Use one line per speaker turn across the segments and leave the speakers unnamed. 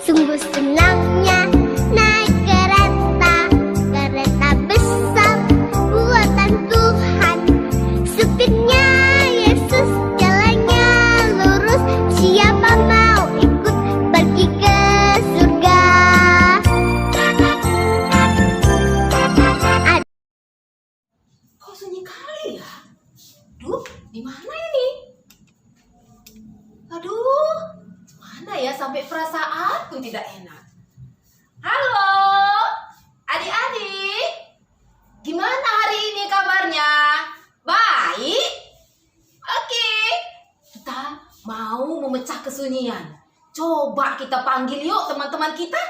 Sungguh senangnya naik kereta, kereta besar buatan Tuhan. Supirnya Yesus, jalannya lurus. Siapa mau ikut pergi ke surga?
Kok sunyi kali ya? Duh, di mana ini? Aduh, mana ya sampai perasaanku tidak enak. Halo, adik-adik. Gimana hari ini kabarnya? Baik? Oke. Kita mau memecah kesunyian. Coba kita panggil yuk teman-teman kita.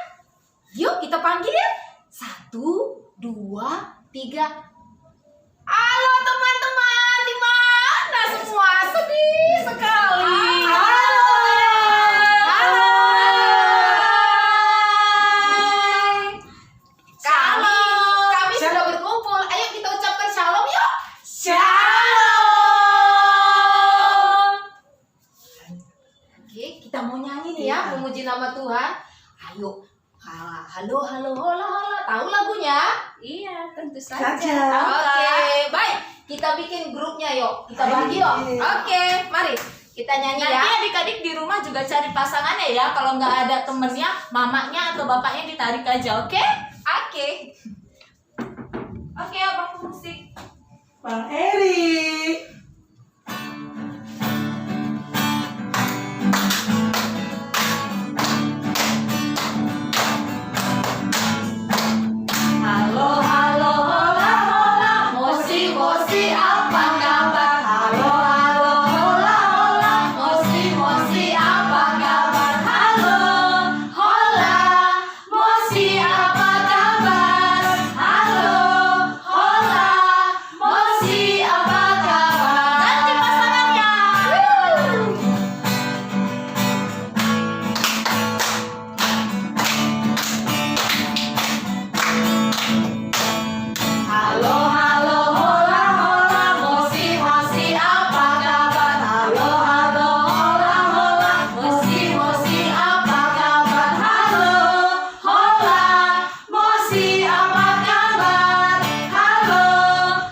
Yuk kita panggil ya. 1, 2, 3. Halo teman-teman, di mana semua? Sedih sekali. Kami sudah berkumpul. Ayo kita ucapkan shalom yuk. Shalom. Oke, kita mau nyanyi nih ya, memuji nama Tuhan. Ayo. Halo, halo, hola, hola. Tahu lagunya?
Iya, tentu
Oke,
saja.
baik. Kita bikin grupnya yuk. Kita bagi yuk. Oke, mari. Kita nyanyi ya.
Nanti adik-adik di rumah juga cari pasangannya ya. Kalau nggak ada temennya, mamanya atau bapaknya ditarik aja, oke?
Oke.
Oke, abang musik.
Bang Eri.
Halo, halo, hola, hola. Mosi, mosi, apa kabar? Halo, halo, hola, hola. Mosi, mosi, apa kabar? Halo, hola. Mosi, apa kabar? Halo, hola. Mosi, apa kabar? Ganti pasangannya. Halo, halo, hola, hola. Mosi, mosi, apa kabar? Halo, halo, hola, hola. Mosi, mosi, apa kabar? Halo, hola. Mosi, apa kabar? Halo,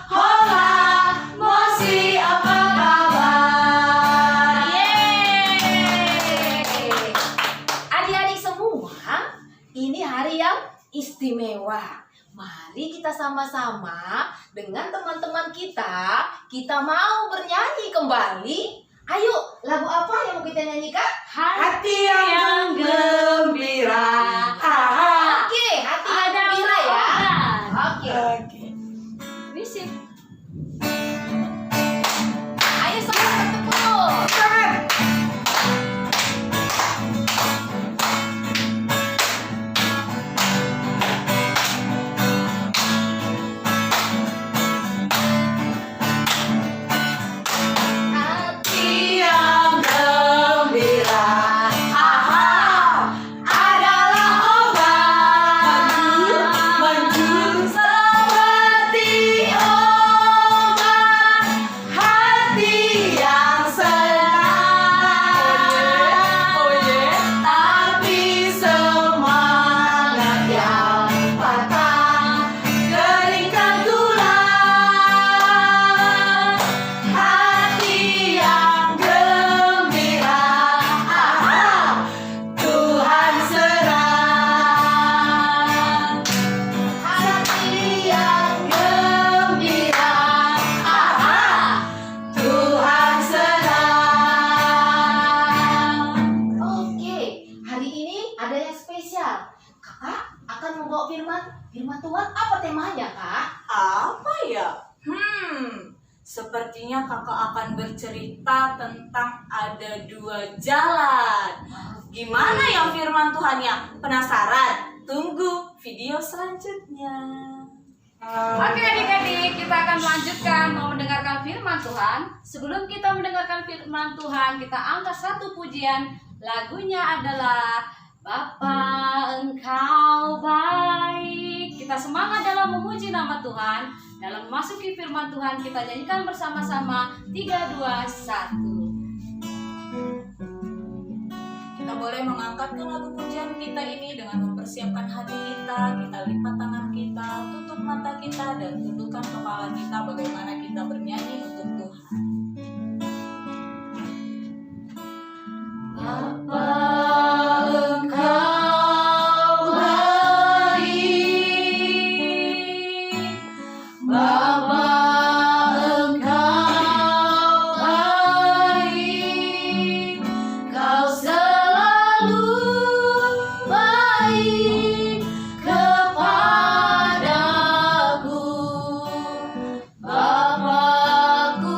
hola. Mosi, apa kabar? Yeay!
Adik-adik semua, ini hari yang istimewa. Mari kita sama-sama dengan teman-teman kita mau bernyanyi kembali. Ayo, lagu apa yang mau kita nyanyikan?
Hati yang gembira.
Oke, hati yang
Ada
gembira ya.
ulang.
Oke.
Oke.
Bisik.
Ayo sama bertepuk.
Hati yang gembira, adalah obat menjurus seperti obat. Hati yang senang, tapi semangat yang patah keringkan tulang. Hati yang gembira, Tuhan serang. Hati yang gembira, Tuhan serang.
Oke, hari ini ada yang spesial. Kakak akan membawa firman Tuhan. Apa temanya, Kak?
Apa ya? Sepertinya kakak akan bercerita tentang ada 2 jalan. Gimana ya firman Tuhannya? Penasaran? Tunggu video selanjutnya.
Oke adik-adik, kita akan melanjutkan mau mendengarkan firman Tuhan. Sebelum kita mendengarkan firman Tuhan, kita angkat satu pujian. Lagunya adalah Bapa Engkau baik. Kita semangat dalam memuji nama Tuhan. Dalam memasuki firman Tuhan, kita nyanyikan bersama-sama 3, 2, 1.
Kita
boleh mengangkatkan lagu pujian kita ini dengan mempersiapkan hati kita. Kita lipat tangan kita, tutup mata kita, dan tundukkan kepala kita bagaimana kita bernyanyi untuk Tuhan. Bapa, Engkau baik. Bapa, Engkau baik. Kau selalu baik kepadaku. Bapa, ku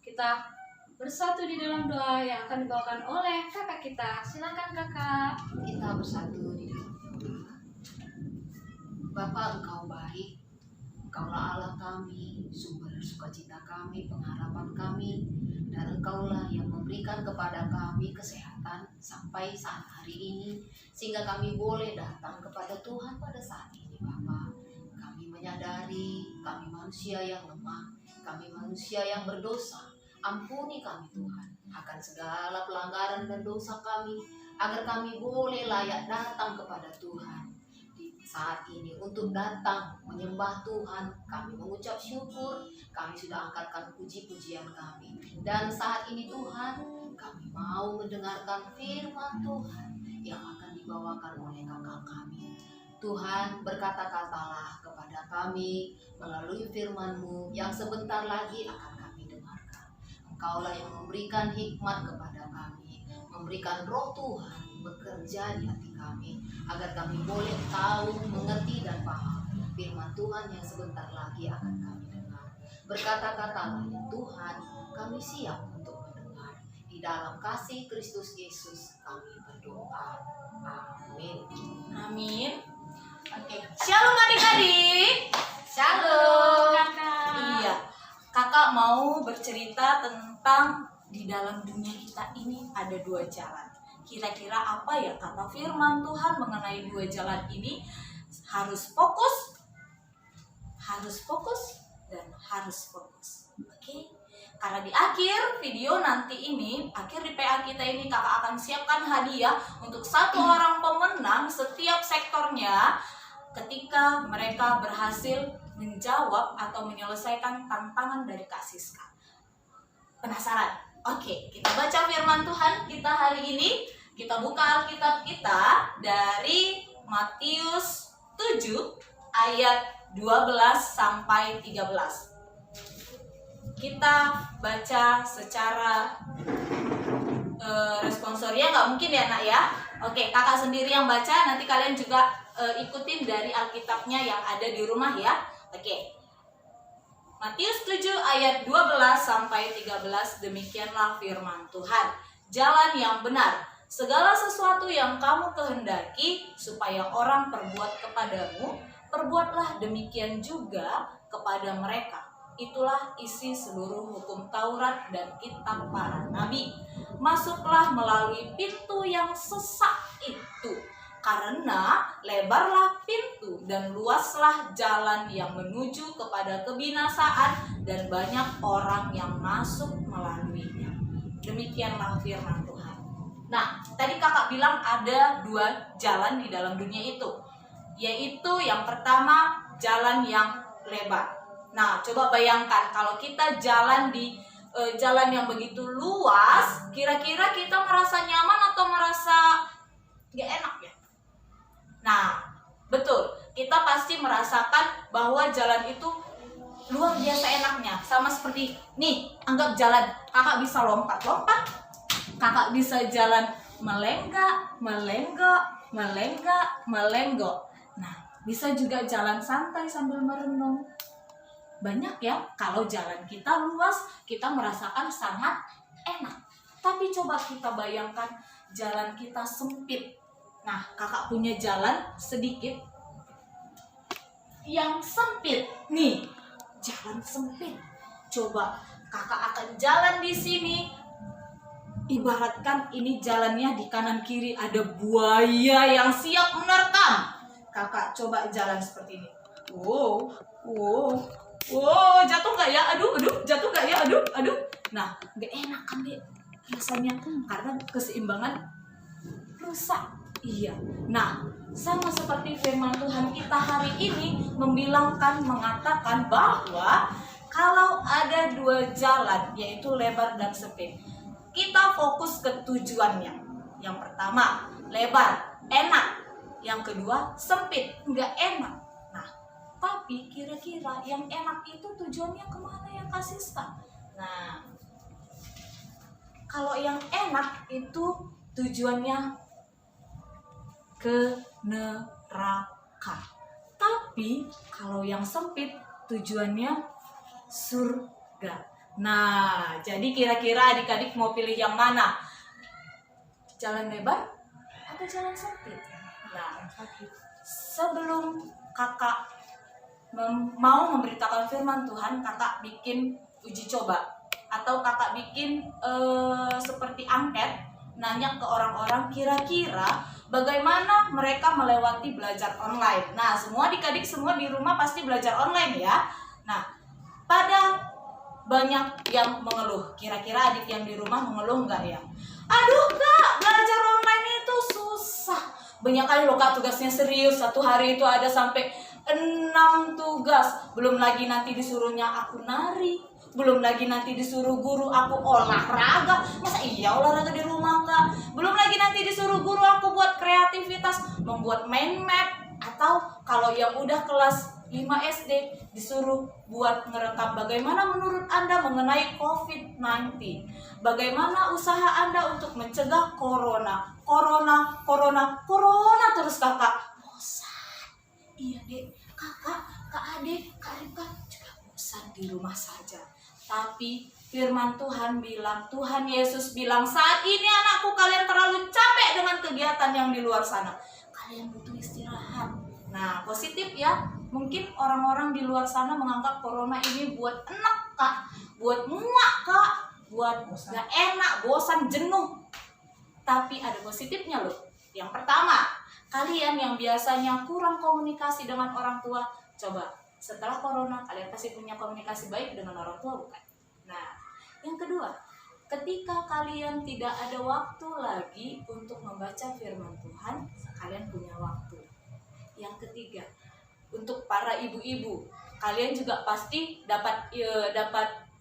kita bersatu di dalam doa yang akan dibawakan oleh kakak kita. Silakan kakak.
Kita bersatu di dalam doa. Bapa, Engkau baik, Engkaulah Allah kami, sumber sukacita kami, pengharapan kami, dan Engkaulah yang memberikan kepada kami kesehatan sampai saat hari ini, sehingga kami boleh datang kepada Tuhan pada saat ini. Bapa, kami menyadari kami manusia yang lemah, kami manusia yang berdosa. Ampuni kami Tuhan akan segala pelanggaran dan dosa kami, agar kami boleh layak datang kepada Tuhan di saat ini untuk datang menyembah Tuhan. Kami mengucap syukur, kami sudah angkatkan puji-pujian kami, dan saat ini Tuhan, kami mau mendengarkan firman Tuhan yang akan dibawakan oleh kakak kami. Tuhan, berkata-katalah kepada kami melalui firman-Mu yang sebentar lagi akan kami dengarkan. Engkaulah yang memberikan hikmat kepada kami, memberikan roh Tuhan bekerja di hati kami, agar kami boleh tahu, mengerti, dan paham firman Tuhan yang sebentar lagi akan kami dengar. Berkata-katalah ya Tuhan, kami siap untuk mendengar. Di dalam kasih Kristus Yesus kami berdoa. Amin.
Amin. Oke, shalom adik-adik.
Shalom kakak.
Iya, kakak mau bercerita tentang di dalam dunia kita ini ada dua jalan. Kira-kira apa ya kata firman Tuhan mengenai dua jalan ini? Harus fokus, dan harus fokus. Oke? Karena di akhir video nanti ini, akhir di PA kita ini, kakak akan siapkan hadiah untuk satu orang pemenang setiap sektornya ketika mereka berhasil menjawab atau menyelesaikan tantangan dari Kak Siska. Penasaran? Oke, kita baca firman Tuhan kita hari ini. Kita buka Alkitab kita dari Matius 7 ayat 12 sampai 13. Kita baca secara responsoria, nggak mungkin ya nak ya. Oke, kakak sendiri yang baca, nanti kalian juga ikutin dari Alkitabnya yang ada di rumah ya. Oke, Matius 7 ayat 12 sampai 13, demikianlah firman Tuhan. Jalan yang benar, segala sesuatu yang kamu kehendaki supaya orang perbuat kepadamu, perbuatlah demikian juga kepada mereka. Itulah isi seluruh hukum Taurat dan kitab para nabi. Masuklah melalui pintu yang sesak itu, karena lebarlah pintu dan luaslah jalan yang menuju kepada kebinasaan, dan banyak orang yang masuk melaluinya. Demikianlah firman Tuhan. Nah, tadi kakak bilang ada 2 jalan di dalam dunia itu. Yaitu yang pertama, jalan yang lebar. Nah, coba bayangkan kalau kita jalan di jalan yang begitu luas, kira-kira kita merasa nyaman atau merasa gak enak ya? Nah, betul. Kita pasti merasakan bahwa jalan itu luar biasa enaknya. Sama seperti, nih, anggap jalan. Kakak bisa lompat-lompat. Kakak bisa jalan melenggak, melenggok. Nah, bisa juga jalan santai sambil merenung. Banyak ya, kalau jalan kita luas, kita merasakan sangat enak. Tapi coba kita bayangkan jalan kita sempit. Nah, kakak punya jalan sedikit yang sempit. Nih, jalan sempit. Coba kakak akan jalan di sini. Ibaratkan ini jalannya di kanan kiri ada buaya yang siap menerkam. Kakak coba jalan seperti ini. Wow, jatuh nggak ya? Aduh, jatuh nggak ya? Aduh. Nah, nggak enak kan deh rasanya karena keseimbangan rusak. Iya. Nah, sama seperti firman Tuhan kita hari ini mengatakan bahwa kalau ada 2 jalan, yaitu lebar dan sempit, kita fokus ke tujuannya. Yang pertama, lebar, enak. Yang kedua, sempit, nggak enak. Nah, tapi kira-kira yang enak itu tujuannya kemana ya Kak Siska? Nah, kalau yang enak itu tujuannya ke neraka. Tapi kalau yang sempit tujuannya surga. Nah, jadi kira-kira adik-adik mau pilih yang mana? Jalan lebar atau jalan sempit? Nah, sebelum kakak mau memberitakan firman Tuhan, kakak bikin uji coba atau kakak bikin seperti angket, nanya ke orang-orang kira-kira bagaimana mereka melewati belajar online. Nah, semua adik-adik semua di rumah pasti belajar online ya. Nah, pada banyak yang mengeluh. Kira-kira adik yang di rumah mengeluh nggak ya? Aduh Kak, belajar online itu susah. Banyak kali loh Kak tugasnya serius. Satu hari itu ada sampai 6 tugas. Belum lagi nanti disuruhnya aku nari. Belum lagi nanti disuruh guru aku olahraga. Masa iya olahraga di rumah Kak? Belum lagi nanti disuruh guru aku buat kreativitas, membuat mind map. Atau kalau yang udah kelas 5 SD disuruh buat ngerekam bagaimana menurut Anda mengenai COVID-19. Bagaimana usaha Anda untuk mencegah corona terus kakak. Bosan. Iya dek, kakak, kak adik, kak Rika juga bosan di rumah saja. Tapi firman Tuhan bilang, Tuhan Yesus bilang, saat ini anakku kalian terlalu capek dengan kegiatan yang di luar sana. Kalian butuh istirahat. Nah, positif ya. Mungkin orang-orang di luar sana menganggap corona ini buat enak Kak, buat muak Kak, buat gak enak, bosan, jenuh. Tapi ada positifnya loh. Yang pertama, kalian yang biasanya kurang komunikasi dengan orang tua, coba setelah corona kalian pasti punya komunikasi baik dengan orang tua bukan? Nah, yang kedua, ketika kalian tidak ada waktu lagi untuk membaca firman Tuhan, kalian punya waktu. Yang ketiga, untuk para ibu-ibu, kalian juga pasti dapat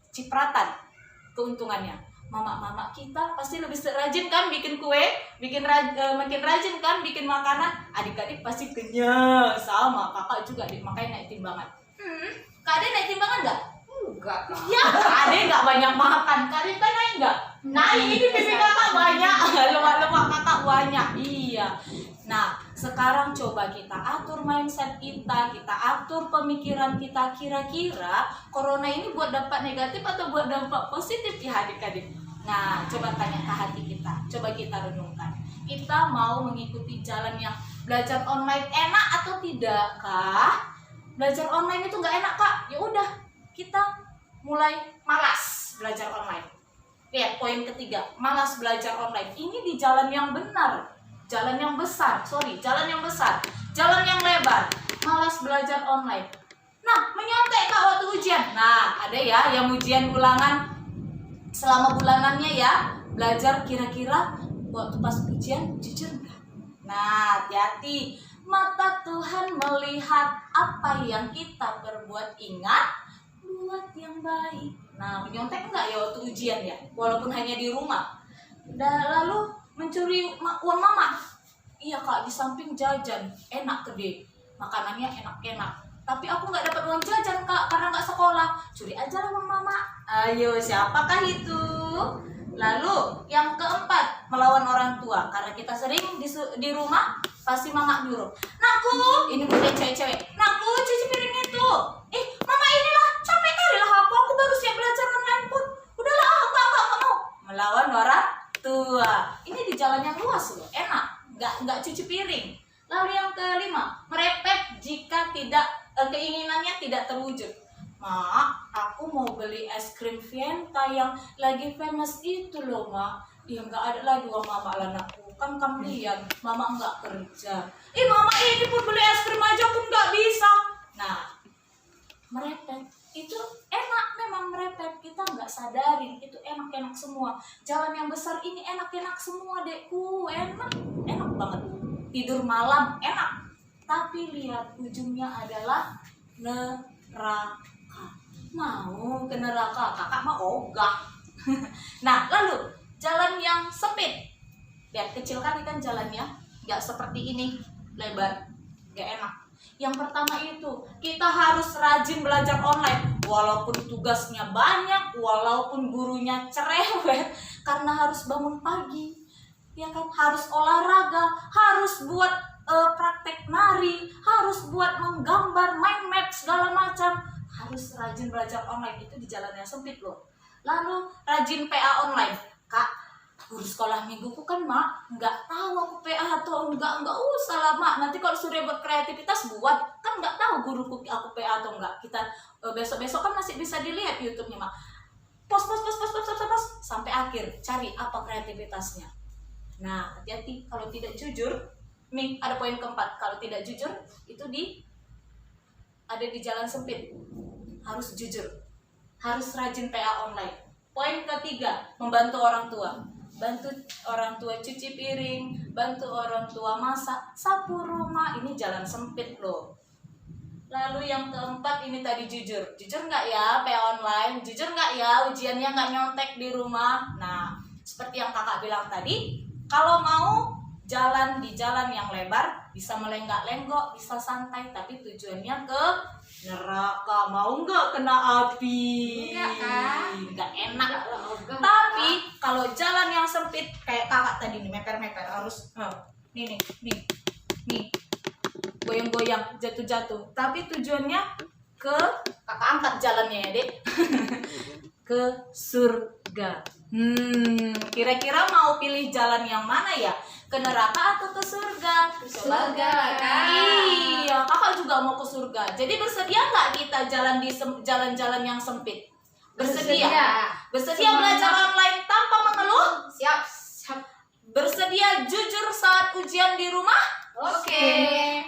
cipratan keuntungannya. Mama-mama kita pasti lebih rajin kan bikin kue, makin rajin kan bikin makanan. Adik-adik pasti kenyang. Sama kakak juga makanya naik timbangan. Kak Ade naik timbangan nggak?
Enggak, Kak.
Ya, Kak Ade nggak banyak makan. Kak Rita naik nggak? Naik, ini pipi kakak banyak, lemak-lemak kakak banyak. Iya. Nah, sekarang coba kita atur mindset kita atur pemikiran kita. Kira-kira corona ini buat dampak negatif atau buat dampak positif ya adik-adik? Nah, coba tanya ke hati kita. Coba kita renungkan. Kita mau mengikuti jalan yang belajar online enak atau tidak kah? Belajar online itu nggak enak Kak. Ya udah, kita mulai malas belajar online. Lihat poin ketiga, malas belajar online. Ini di jalan yang benar. Jalan yang besar, jalan yang besar, jalan yang lebar, malas belajar online. Nah, menyontek Kak waktu ujian. Nah, ada ya yang ujian ulangan selama bulanannya ya, belajar kira-kira waktu pas ujian jujur nggak? Nah, hati-hati. Mata Tuhan melihat apa yang kita perbuat. Ingat, buat yang baik. Nah, menyontek nggak ya waktu ujian ya? Walaupun hanya di rumah. Lalu mencuri uang mama. Iya kak, di samping jajan enak gede, makanannya enak-enak. Tapi aku nggak dapat uang jajan kak karena nggak sekolah. Curi aja lah uang mama. Ayo, siapakah itu? Lalu yang keempat, melawan orang tua. Karena kita sering di rumah, pasti mama nyuruh, "Nakku," ini bukan cewek-cewek, "Nakku, cuci piring itu." Mama inilah, capek kali lah aku baru siap belajar online pun. Udahlah, aku nggak mau. Melawan orang tua. Ini di jalan yang luas loh, enak, nggak cuci piring. Lalu yang kelima, merepet jika keinginannya tidak terwujud. "Mak, aku mau beli es krim Fanta yang lagi famous itu loh, Mak." "Ya nggak ada lagi uang mama lah anakku, kan kamu lihat mama nggak kerja." "Mama ini pun beli es krim aja pun nggak bisa." Nah, merepet itu enak, memang merepet, kita nggak sadarin itu enak-enak semua. Jalan yang besar ini enak-enak semua dekku, enak banget. Tidur malam enak, tapi lihat ujungnya adalah neraka. Mau ke neraka, kakak mah ogah. Nah, lalu jalan yang sempit, lihat kecil kan jalannya, nggak seperti ini lebar, nggak enak. Yang pertama itu kita harus rajin belajar online, walaupun tugasnya banyak, walaupun gurunya cerewet, karena harus bangun pagi, ya kan, harus olahraga, harus buat praktek nari, harus buat menggambar, main map segala macam. Harus rajin belajar online, itu di jalan yang sempit loh. Lalu rajin PA online. "Kak, guru sekolah mingguku kan mak, nggak tahu aku PA atau enggak usah lah mak. Nanti kalau suruh buat kreativitas buat, kan nggak tahu guruku aku PA atau enggak. Kita besok-besok kan masih bisa dilihat YouTube-nya mak. Pos sampai akhir, cari apa kreativitasnya." Nah, hati-hati kalau tidak jujur. Nih ada poin keempat, kalau tidak jujur itu ada di jalan sempit. Harus jujur, harus rajin PA online. Poin ketiga, membantu orang tua. Bantu orang tua cuci piring, bantu orang tua masak, sapu rumah. Ini jalan sempit loh. Lalu yang keempat ini tadi jujur. Jujur nggak ya PA online? Jujur nggak ya ujiannya nggak nyontek di rumah? Nah, seperti yang kakak bilang tadi, kalau mau jalan di jalan yang lebar, bisa melenggak-lenggok, bisa santai, tapi tujuannya ke neraka. Mau nggak kena api?
Enggak kan?
Nggak enak. Tapi kalau jalan yang sempit kayak kakak tadi nih, meper-meper harus nih goyang-goyang, jatuh-jatuh, tapi tujuannya ke kakak angkat jalannya ya dek ke surga. Kira-kira mau pilih jalan yang mana ya? Ke neraka atau ke surga?
Surga kan?
Iya, kakak juga mau ke surga. Jadi bersedia nggak kita jalan di jalan-jalan yang sempit? Bersedia belajar online tanpa mengeluh?
Siap.
Bersedia jujur saat ujian di rumah?
Oke.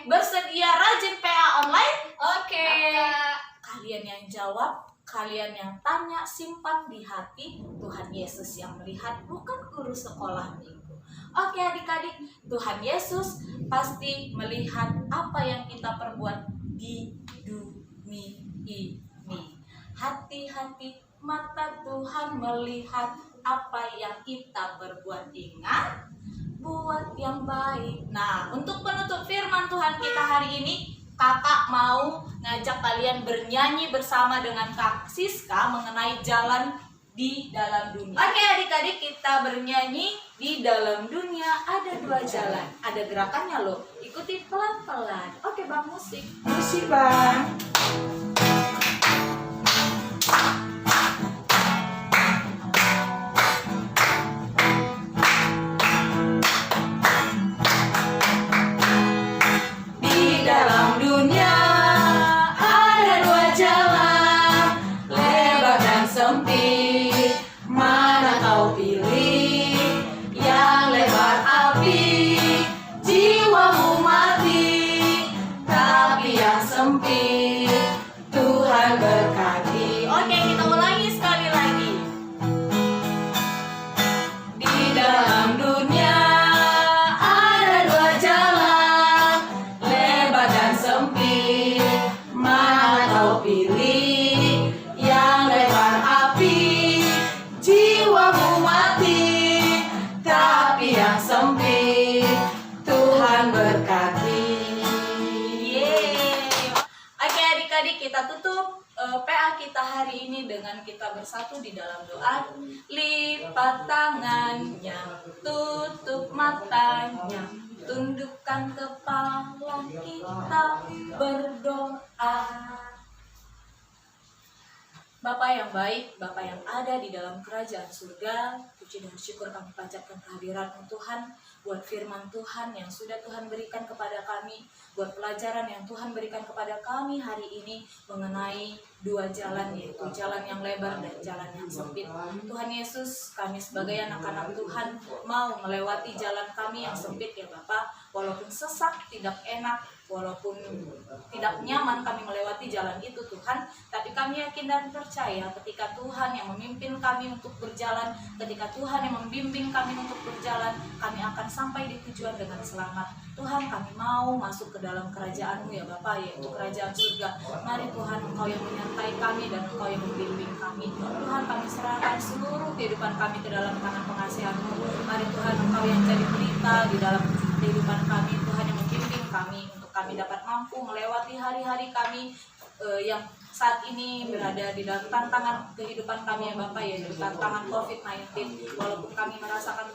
Bersedia rajin PA online?
Oke.
Kalian yang jawab, kalian yang tanya, simpan di hati. Tuhan Yesus yang melihat, bukan guru sekolah minggu. Oke adik-adik, Tuhan Yesus pasti melihat apa yang kita perbuat di dunia ini. Hati-hati, mata Tuhan melihat apa yang kita perbuat. Ingat, buat yang baik. Nah, untuk penutup firman Tuhan kita hari ini, kakak mau ngajak kalian bernyanyi bersama dengan Kak Siska mengenai jalan di dalam dunia. Oke adik-adik, kita bernyanyi di dalam dunia ada dua jalan. Ada gerakannya loh, ikuti pelan-pelan. Oke bang, musik.
Musik bang.
Di dalam dunia ada dua jalan, lebar dan sempit. Mana kau pilih? Yang lebar api, jiwamu mati. Tapi yang sempit, hari ini dengan kita bersatu di dalam doa. Lipat tangannya, tutup matanya, tundukkan kepala kita berdoa. Bapa yang baik, Bapa yang ada di dalam kerajaan surga, puji dan syukur kami panjatkan kehadirat-Mu Tuhan, buat firman Tuhan yang sudah Tuhan berikan kepada kami, buat pelajaran yang Tuhan berikan kepada kami hari ini mengenai dua jalan, yaitu jalan yang lebar dan jalan yang sempit. Tuhan Yesus, kami sebagai anak-anak Tuhan mau melewati jalan kami yang sempit ya Bapa, walaupun sesak, tidak enak, walaupun tidak nyaman kami melewati jalan itu Tuhan, tapi kami yakin dan percaya ketika Tuhan yang memimpin kami untuk berjalan, ketika Tuhan yang membimbing kami untuk berjalan, kami akan sampai di tujuan dengan selamat. Tuhan, kami mau masuk ke dalam kerajaan-Mu ya Bapa, yaitu kerajaan surga. Mari Tuhan, Engkau yang menyertai kami dan Engkau yang membimbing kami. Tuhan, kami serahkan seluruh kehidupan kami ke dalam tangan pengasihan-Mu. Mari Tuhan, Engkau yang jadi pelita di dalam kehidupan kami, Tuhan yang membimbing kami untuk kami dapat mampu melewati hari-hari kami yang saat ini berada di dalam tantangan kehidupan kami ya Bapak, yaitu tantangan COVID-19. Walaupun kami merasakan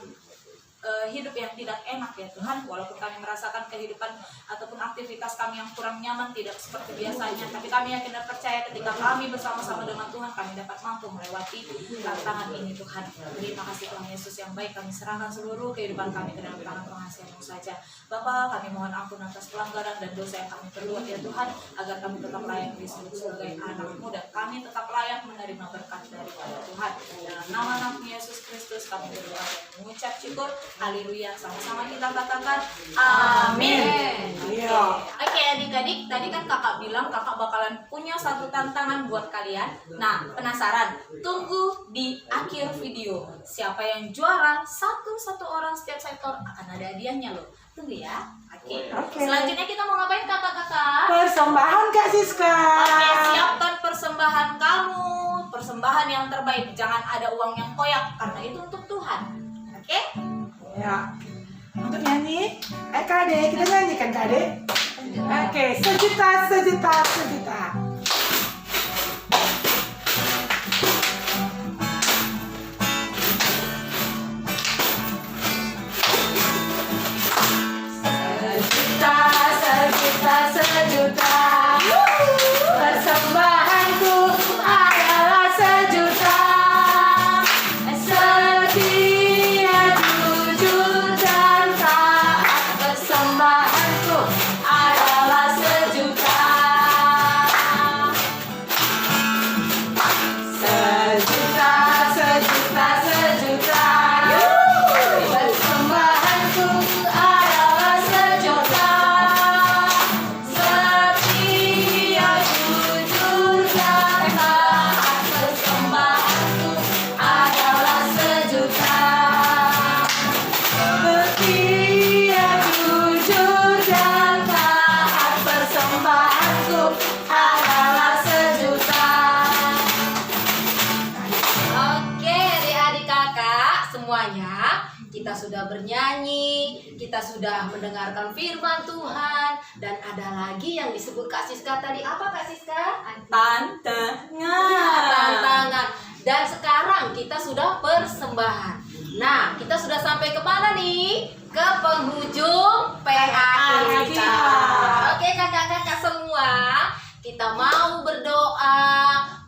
hidup yang tidak enak ya Tuhan, walaupun kami merasakan kehidupan ataupun aktivitas kami yang kurang nyaman, tidak seperti biasanya, tapi kami yakin dan percaya ketika kami bersama-sama dengan Tuhan, kami dapat mampu melewati tantangan ini Tuhan. Terima kasih Tuhan Yesus yang baik, kami serahkan seluruh kehidupan kami ke dalam tangan pengasihan-Mu saja. Bapa, kami mohon ampun atas pelanggaran dan dosa yang kami perbuat ya Tuhan, agar kami tetap layak disebut sebagai anak-Mu dan kami tetap layak menerima berkat daripada Tuhan. Dalam nama Anak-Mu Yesus Kristus kami berdoa dan mengucap syukur. Haleluya, sama-sama kita katakan amin.
Iya.
Oke adik-adik, tadi kan kakak bilang kakak bakalan punya satu tantangan buat kalian. Nah, penasaran? Tunggu di akhir video. Siapa yang juara, satu orang setiap sektor akan ada hadiahnya loh. Tunggu ya. Oke. Selanjutnya kita mau ngapain kakak-kakak?
Persembahan Kak Siska.
Oke, siapkan persembahan kamu. Persembahan yang terbaik. Jangan ada uang yang koyak, karena itu untuk Tuhan. Oke?
Ya. Untuk nyanyi, Kade, kita nyanyikan Kade. Oke, sejuta. Sejuta. Persembahanku adalah sejuta. Setia jujur dan taat. Persembahanku adalah sejuta. Sejuta. Persembahanku adalah sejuta. Setia jujur dan taat. Persembahanku adalah sejuta. Setia jujur dan taat. Persembahanku adalah sejuta.
Oke, adik-adik kakak semuanya, kita sudah bernyanyi, kita sudah mendengarkan firman Tuhan, dan ada lagi yang disebut Kak Siska tadi. Apa Kak Siska? Tantangan. Dan sekarang kita sudah persembahan. Nah, kita sudah sampai ke mana nih? Ke penghujung PA kita. Oke kakak-kakak semua, kita mau berdoa.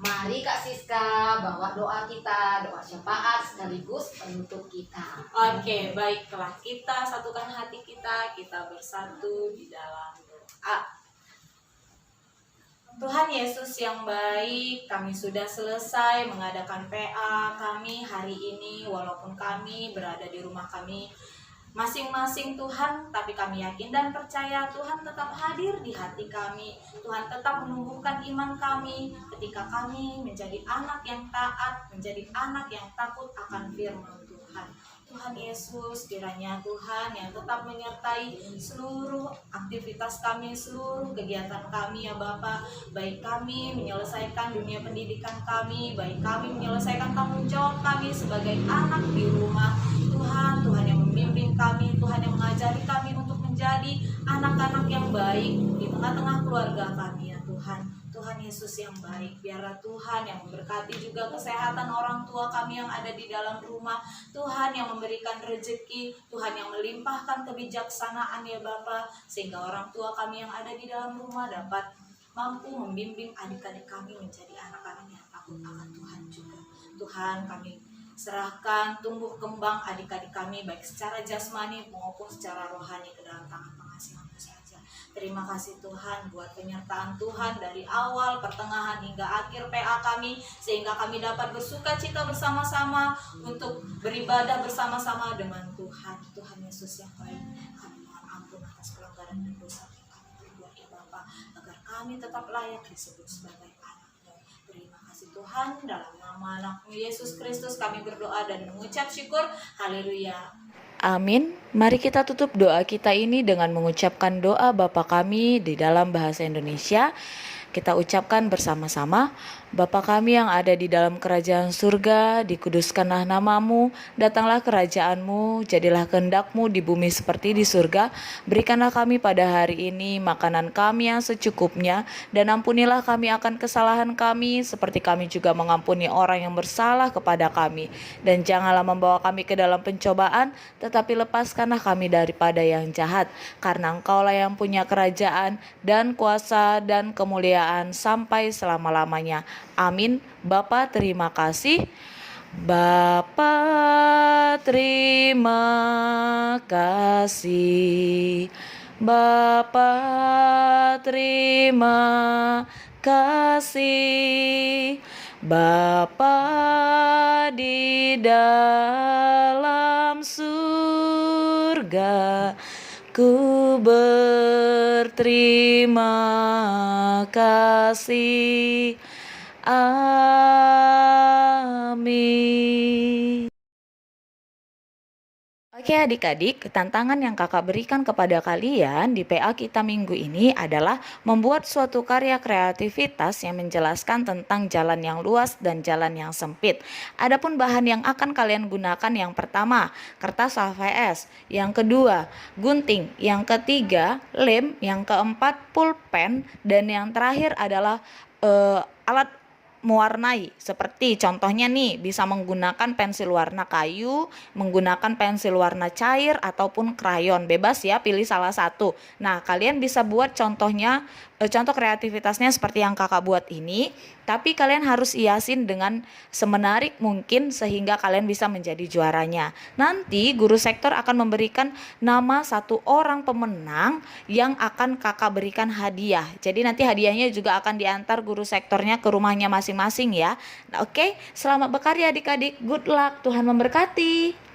Mari Kak Siska bawa doa kita, doa syafaat sekaligus penutup kita.
Oke, baiklah. Kita satukan hati kita bersatu di dalam doa. Tuhan Yesus yang baik, kami sudah selesai mengadakan PA kami hari ini, walaupun kami berada di rumah kami masing-masing Tuhan, tapi kami yakin dan percaya Tuhan tetap hadir di hati kami. Tuhan tetap menumbuhkan iman kami ketika kami menjadi anak yang taat, menjadi anak yang takut akan firman Tuhan. Tuhan Yesus, kiranya Tuhan yang tetap menyertai seluruh aktivitas kami, seluruh kegiatan kami ya Bapa. Baik kami menyelesaikan dunia pendidikan kami, baik kami menyelesaikan tanggung jawab kami sebagai anak di rumah. Tuhan yang membimbing kami, Tuhan yang mengajari kami untuk menjadi anak-anak yang baik di tengah-tengah keluarga kami ya Tuhan. Tuhan Yesus yang baik. Biarlah Tuhan yang memberkati juga kesehatan orang tua kami yang ada di dalam rumah. Tuhan yang memberikan rezeki, Tuhan yang melimpahkan kebijaksanaan ya Bapa, sehingga orang tua kami yang ada di dalam rumah dapat mampu membimbing adik-adik kami menjadi anak-anak yang takut akan Tuhan juga. Tuhan, kami serahkan tumbuh kembang adik-adik kami baik secara jasmani maupun secara rohani ke dalam tangan pengasihan-Mu saja. Terima kasih Tuhan buat penyertaan Tuhan dari awal, pertengahan hingga akhir PA kami, sehingga kami dapat bersuka cita bersama-sama untuk beribadah bersama-sama dengan Tuhan. Tuhan Yesus yang baik, kami mohon ampun atas pelanggaran dan dosa yang kami perbuat ya Bapa, agar kami tetap layak disebut sebagai anak-Mu. Terima kasih Tuhan, dalam nama anak-Mu Yesus Kristus kami berdoa dan mengucap syukur. Haleluya.
Amin. Mari kita tutup doa kita ini dengan mengucapkan doa Bapa kami di dalam bahasa Indonesia. Kita ucapkan bersama-sama. Bapa kami yang ada di dalam kerajaan surga, dikuduskanlah nama-Mu, datanglah kerajaan-Mu, jadilah kehendak-Mu di bumi seperti di surga. Berikanlah kami pada hari ini makanan kami yang secukupnya, dan ampunilah kami akan kesalahan kami, seperti kami juga mengampuni orang yang bersalah kepada kami. Dan janganlah membawa kami ke dalam pencobaan, tetapi lepaskanlah kami daripada yang jahat. Karena Engkaulah yang punya kerajaan dan kuasa dan kemuliaan sampai selama-lamanya. Amin. Bapa terima kasih. Bapa terima kasih. Bapa terima kasih. Bapa di dalam surga, ku berterima kasih. Amin. Oke adik-adik, tantangan yang kakak berikan kepada kalian di PA kita minggu ini adalah membuat suatu karya kreativitas yang menjelaskan tentang jalan yang luas dan jalan yang sempit. Adapun bahan yang akan kalian gunakan yang pertama, kertas HVS, yang kedua, gunting, yang ketiga, lem, yang keempat, pulpen, dan yang terakhir adalah alat mewarnai, seperti contohnya nih bisa menggunakan pensil warna kayu, menggunakan pensil warna cair ataupun krayon, bebas ya, pilih salah satu. Nah kalian bisa buat contohnya, contoh kreativitasnya seperti yang kakak buat ini, tapi kalian harus hiasin dengan semenarik mungkin sehingga kalian bisa menjadi juaranya. Nanti guru sektor akan memberikan nama satu orang pemenang yang akan kakak berikan hadiah. Jadi nanti hadiahnya juga akan diantar guru sektornya ke rumahnya masing-masing ya. Nah, oke, selamat berkarya adik-adik. Good luck, Tuhan memberkati.